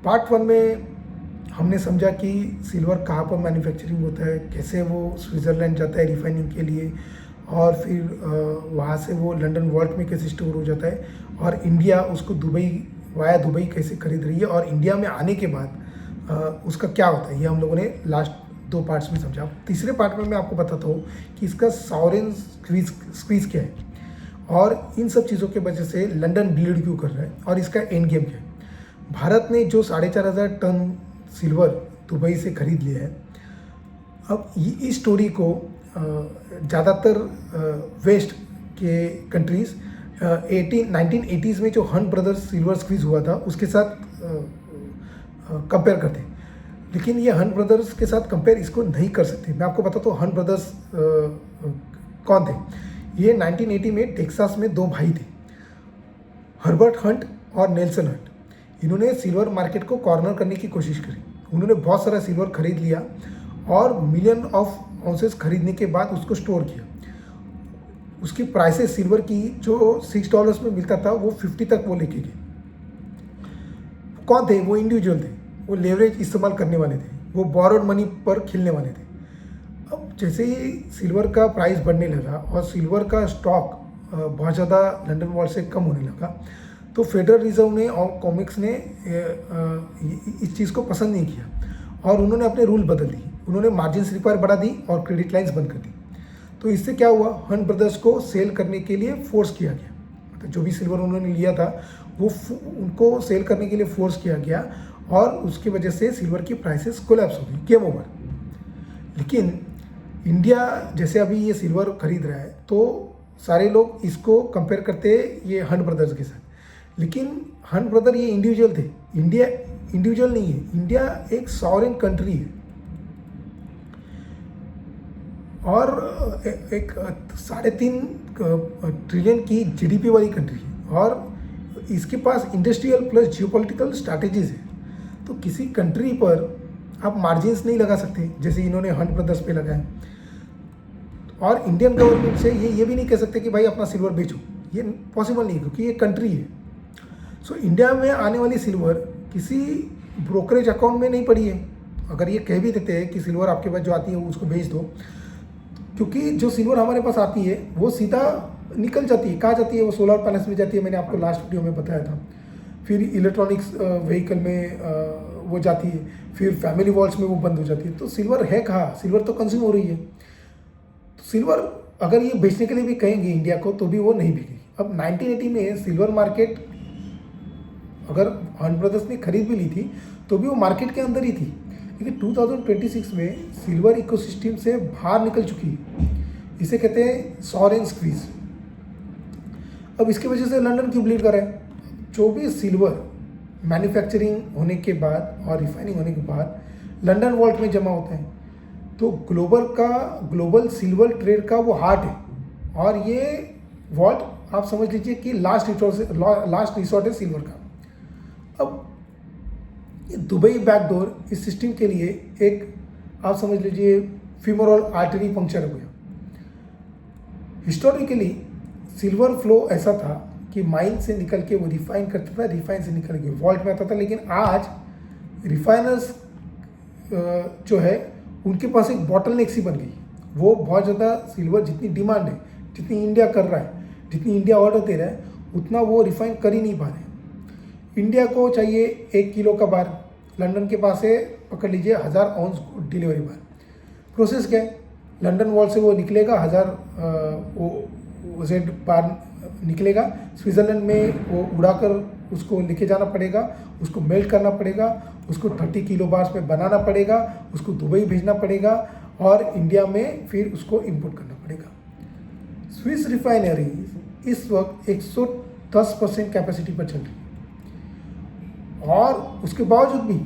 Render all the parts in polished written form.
Part one में हमने समझा कि सिल्वर कहाँ पर मैन्युफैक्चरिंग होता है, कैसे वो स्विट्ज़रलैंड जाता है रिफाइनिंग के लिए, और फिर वहाँ से वो लंदन वॉल्ट में कैसे स्टोर हो जाता है, और इंडिया उसको दुबई वाया दुबई कैसे खरीद रही है, और इंडिया में आने के बाद उसका क्या होता है, ये हम लोगों ने लास्ट 2 पार्ट्स में समझा। तीसरे पार्ट में मैं आपको बताता हूँ कि इसका सॉवरेन स्क्वीज़ क्या है, और इन सब चीज़ों के वजह से लंदन ब्लीड क्यों कर रहा है, और इसका एंड गेम क्या है। भारत ने जो 4,500 टन सिल्वर दुबई से खरीद लिया है, अब इस स्टोरी को ज़्यादातर वेस्ट के कंट्रीज़ 1980s में जो हंट ब्रदर्स सिल्वर स्क्वीज हुआ था उसके साथ कंपेयर करते हैं, लेकिन ये हंट ब्रदर्स के साथ कंपेयर इसको नहीं कर सकते। मैं आपको बताता हूँ हंट ब्रदर्स कौन थे। ये 1980 में टेक्सास में 2 भाई थे, हर्बर्ट हंट और नेल्सन हंट। इन्होंने सिल्वर मार्केट को कॉर्नर करने की कोशिश करी। उन्होंने बहुत सारा सिल्वर खरीद लिया और मिलियन ऑफ ऑन्सेस खरीदने के बाद उसको स्टोर किया। उसकी प्राइसेस सिल्वर की जो $6 में मिलता था वो 50 तक वो लेके गए। कौन थे वो? इंडिविजुअल थे, वो लेवरेज इस्तेमाल करने वाले थे, वो बोरोड मनी पर खेलने वाले थे। अब जैसे ही सिल्वर का प्राइस बढ़ने लगा और सिल्वर का स्टॉक बहुत ज़्यादा लंदन वॉल्ट से कम होने लगा, तो फेडरल रिजर्व ने और कॉमिक्स ने इस चीज़ को पसंद नहीं किया और उन्होंने अपने रूल बदल दिए। उन्होंने मार्जिन रिक्वायर बढ़ा दी और क्रेडिट लाइंस बंद कर दी। तो इससे क्या हुआ, हंट ब्रदर्स को सेल करने के लिए फोर्स किया गया। मतलब जो भी सिल्वर उन्होंने लिया था वो उनको सेल करने के लिए फोर्स किया गया और उसकी वजह से सिल्वर की प्राइसेस कोलैप्स हो गई, गेम ओवर। लेकिन इंडिया जैसे अभी ये सिल्वर खरीद रहा है तो सारे लोग इसको कंपेयर करते हैं ये हंट ब्रदर्स के साथ, लेकिन हंट ब्रदर ये इंडिविजुअल थे, इंडिया इंडिविजुअल नहीं है। इंडिया एक सॉवरेन कंट्री है और एक 3.5 ट्रिलियन की जीडीपी वाली कंट्री है और इसके पास इंडस्ट्रियल प्लस जियोपॉलिटिकल स्ट्रैटेजीज है। तो किसी कंट्री पर आप मार्जिन्स नहीं लगा सकते जैसे इन्होंने हंट ब्रदर्स पे लगाए, और इंडियन गवर्नमेंट से ये भी नहीं कह सकते कि भाई अपना सिल्वर बेचो, ये पॉसिबल नहीं है क्योंकि ये कंट्री है। सो इंडिया में आने वाली सिल्वर किसी ब्रोकरेज अकाउंट में नहीं पड़ी है। अगर ये कह भी देते हैं कि सिल्वर आपके पास जो आती है वो उसको भेज दो, क्योंकि जो सिल्वर हमारे पास आती है वो सीधा निकल जाती है। कहाँ जाती है? वो सोलर पैनल्स में जाती है, मैंने आपको लास्ट वीडियो में बताया था। फिर इलेक्ट्रॉनिक्स व्हीकल में वो जाती है, फिर फैमिली वॉल्स में वो बंद हो जाती है। तो सिल्वर है कहाँ? सिल्वर तो कंज्यूम हो रही है। तो सिल्वर अगर ये बेचने के लिए भी कहेंगे इंडिया को तो भी वो नहीं बिकेगी। अब 1980 में सिल्वर मार्केट अगर हंट ब्रदर्स ने खरीद भी ली थी तो भी वो मार्केट के अंदर ही थी, लेकिन 2026 में सिल्वर इकोसिस्टम से बाहर निकल चुकी है। इसे कहते हैं सॉवरेन स्क्वीज। अब इसकी वजह से लंदन क्यों ब्लीड कर रहा है? जो भी सिल्वर मैन्युफैक्चरिंग होने के बाद और रिफाइनिंग होने के बाद लंदन वॉल्ट में जमा होता है, तो ग्लोबल सिल्वर ट्रेड का वो हार्ट है। और ये वॉल्ट आप समझ लीजिए कि लास्ट रिसोर्ट है सिल्वर का। अब दुबई बैकडोर इस सिस्टम के लिए एक आप समझ लीजिए फीमोरल आर्टरी पंक्चर हो गया। हिस्टोरिकली सिल्वर फ्लो ऐसा था कि माइन से निकल के वो रिफाइन करता था, रिफाइन से निकल के वॉल्ट में आता था। लेकिन आज रिफाइनर्स जो है उनके पास एक बॉटलनेक सी बन गई। वो बहुत ज़्यादा सिल्वर जितनी डिमांड है, जितनी इंडिया कर रहा है, जितनी इंडिया ऑर्डर दे रहा है, उतना वो रिफाइन कर ही नहीं पा रहे हैं। इंडिया को चाहिए 1 किलो का बार, लंदन के पास है पकड़ लीजिए 1000 ऑन्स डिलीवरी बार। प्रोसेस क्या है? लंदन वॉल से वो निकलेगा 1000 जेड बार निकलेगा, स्विट्ज़रलैंड में वो उड़ाकर उसको लेके जाना पड़ेगा, उसको मेल्ट करना पड़ेगा, उसको 30 किलो बार्स में बनाना पड़ेगा, उसको दुबई भेजना पड़ेगा और इंडिया में फिर उसको इंपोर्ट करना पड़ेगा। स्विस रिफाइनरी इस वक्त 110% कैपेसिटी पर चल रही है और उसके बावजूद भी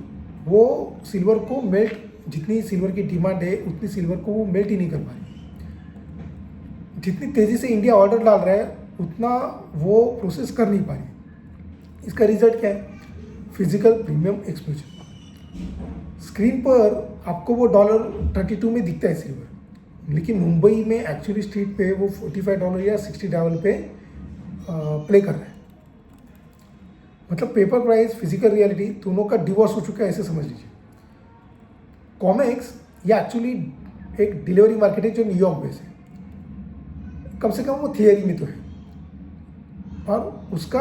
वो सिल्वर को मेल्ट, जितनी सिल्वर की डिमांड है उतनी सिल्वर को वो मेल्ट ही नहीं कर पा रही। जितनी तेज़ी से इंडिया ऑर्डर डाल रहा है उतना वो प्रोसेस कर नहीं पा रही। इसका रिजल्ट क्या है? Physical premium exposure. स्क्रीन पर आपको वो $32 में दिखता है सिल्वर, लेकिन मुंबई में एक्चुअली स्ट्रीट पे वो $45 या $60 पे प्ले कर रहा है। मतलब पेपर प्राइस, फिजिकल रियलिटी दोनों का डिवोर्स हो चुका है, ऐसे समझ लीजिए। कॉमेक्स ये एक्चुअली एक डिलीवरी मार्केट है जो न्यूयॉर्क बेस है, कम से कम वो थियरी में तो है, और उसका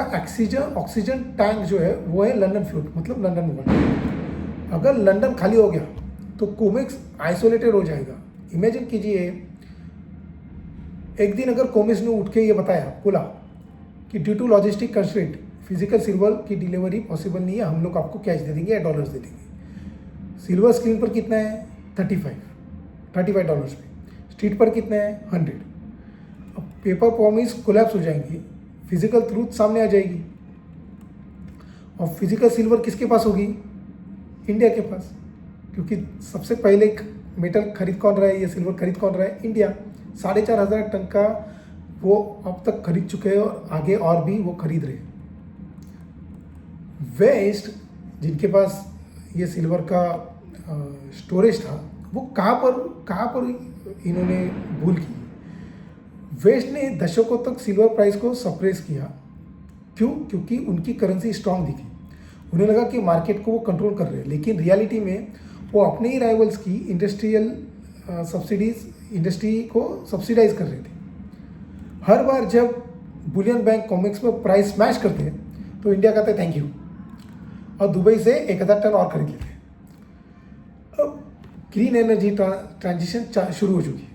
ऑक्सीजन टैंक जो है वो है लंदन फ्लूट, मतलब लंदन वॉल्ट। अगर लंदन खाली हो गया तो कोमेक्स आइसोलेटेड हो जाएगा। इमेजिन कीजिए, एक दिन अगर कोमेक्स ने उठ के ये बोला कि due to logistic constraint physical silver की डिलीवरी पॉसिबल नहीं है, हम लोग आपको कैश दे देंगे या डॉलर्स दे देंगे। सिल्वर स्क्रीन पर कितना है? 35 डॉलर्स पे, स्ट्रीट पर कितना है? 100। अब पेपर प्रॉमिस कोलैप्स हो जाएंगी, फिजिकल ट्रूथ सामने आ जाएगी, और फिजिकल सिल्वर किसके पास होगी? इंडिया के पास, क्योंकि सबसे पहले मेटल खरीद कौन रहा है, ये सिल्वर खरीद कौन रहा है? इंडिया। 4,500 टन का वो अब तक खरीद चुके हैं और आगे और भी वो खरीद रहे हैं। वेस्ट जिनके पास ये सिल्वर का स्टोरेज था, वो कहाँ पर इन्होंने भूल की। वेस्ट ने दशकों तक सिल्वर प्राइस को सप्रेस किया। क्यों? क्योंकि उनकी करेंसी स्ट्रांग दिखी, उन्हें लगा कि मार्केट को वो कंट्रोल कर रहे हैं, लेकिन रियलिटी में वो अपने ही राइवल्स की इंडस्ट्री को सब्सिडाइज कर रहे थे। हर बार जब बुलियन बैंक कॉमेक्स में प्राइस स्मैश करते हैं तो इंडिया कहता है थैंक यू, और दुबई से 1,000 टन और खरीद लेते हैं। अब ग्रीन एनर्जी ट्रांजिशन शुरू हो चुकी है।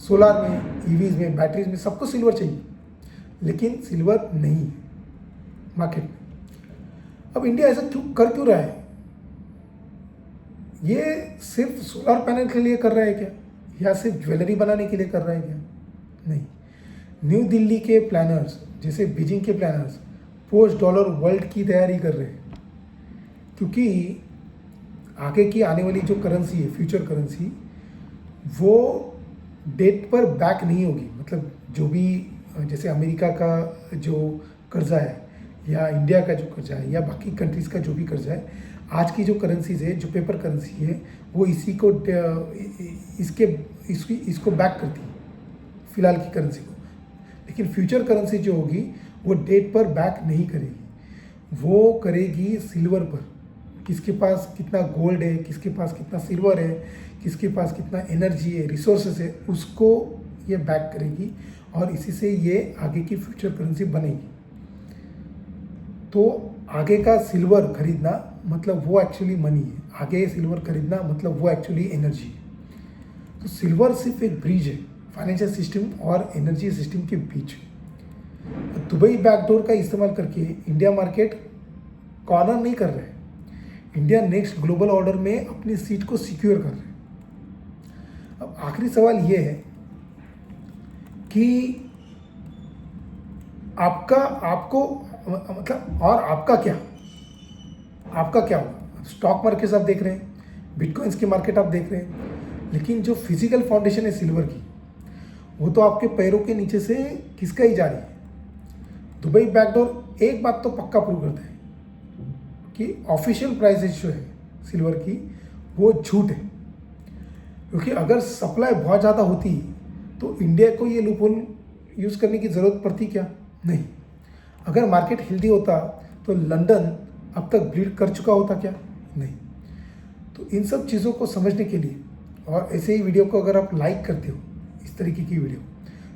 सोलार में, ईवीज में, बैटरीज में सबको सिल्वर चाहिए, लेकिन सिल्वर नहीं है मार्केट में। अब इंडिया ऐसा क्यों रहा है? ये सिर्फ सोलर पैनल के लिए कर रहा है क्या, या सिर्फ ज्वेलरी बनाने के लिए कर रहा है क्या? नहीं। न्यू दिल्ली के प्लानर्स, जैसे बीजिंग के प्लानर्स, पोस्ट डॉलर वर्ल्ड की तैयारी कर रहे हैं, क्योंकि आगे की आने वाली जो करेंसी है, फ्यूचर करेंसी, वो डेट पर बैक नहीं होगी। मतलब जो भी, जैसे अमेरिका का जो कर्जा है, या इंडिया का जो कर्जा है, या बाकी कंट्रीज़ का जो भी कर्जा है, आज की जो करेंसीज है, जो पेपर करेंसी है, वो इसको बैक करती है, फिलहाल की करेंसी को। लेकिन फ्यूचर करेंसी जो होगी वो डेट पर बैक नहीं करेगी, वो करेगी सिल्वर पर। किसके पास कितना गोल्ड है, किसके पास कितना सिल्वर है, किसके पास कितना एनर्जी है, रिसोर्सेस है, उसको ये बैक करेगी, और इसी से ये आगे की फ्यूचर करेंसी बनेगी। तो आगे का सिल्वर खरीदना मतलब वो एक्चुअली मनी है, आगे सिल्वर खरीदना मतलब वो एक्चुअली एनर्जी है। तो सिल्वर सिर्फ एक ब्रिज है फाइनेंशियल सिस्टम और एनर्जी सिस्टम के बीच। दुबई बैकडोर का इस्तेमाल करके इंडिया मार्केट कॉर्नर नहीं कर रहा है, इंडिया नेक्स्ट ग्लोबल ऑर्डर में अपनी सीट को सिक्योर कर रहे हैं। अब आखिरी सवाल ये है कि आपको मतलब, और आपका क्या होगा? स्टॉक मार्केट आप देख रहे हैं, बिटकॉइंस की मार्केट आप देख रहे हैं, लेकिन जो फिजिकल फाउंडेशन है सिल्वर की, वो तो आपके पैरों के नीचे से खिसका ही जा रही है। दुबई बैकडोर एक बात तो पक्का प्रूव करता है कि ऑफिशियल प्राइसेस जो है सिल्वर की, वो झूठ है। क्योंकि अगर सप्लाई बहुत ज़्यादा होती तो इंडिया को ये लूपहोल यूज़ करने की ज़रूरत पड़ती क्या? नहीं। अगर मार्केट हेल्दी होता तो लंदन अब तक ब्लीड कर चुका होता क्या? नहीं। तो इन सब चीज़ों को समझने के लिए, और ऐसे ही वीडियो को अगर आप लाइक करते हो, इस तरीके की वीडियो,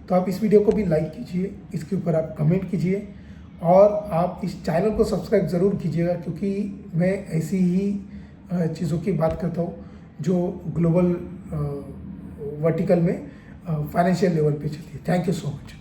तो आप इस वीडियो को भी लाइक कीजिए, इसके ऊपर आप कमेंट कीजिए, और आप इस चैनल को सब्सक्राइब ज़रूर कीजिएगा, क्योंकि मैं ऐसी ही चीज़ों की बात करता हूँ जो ग्लोबल वर्टिकल में फाइनेंशियल लेवल पे चलती है। Thank you so much.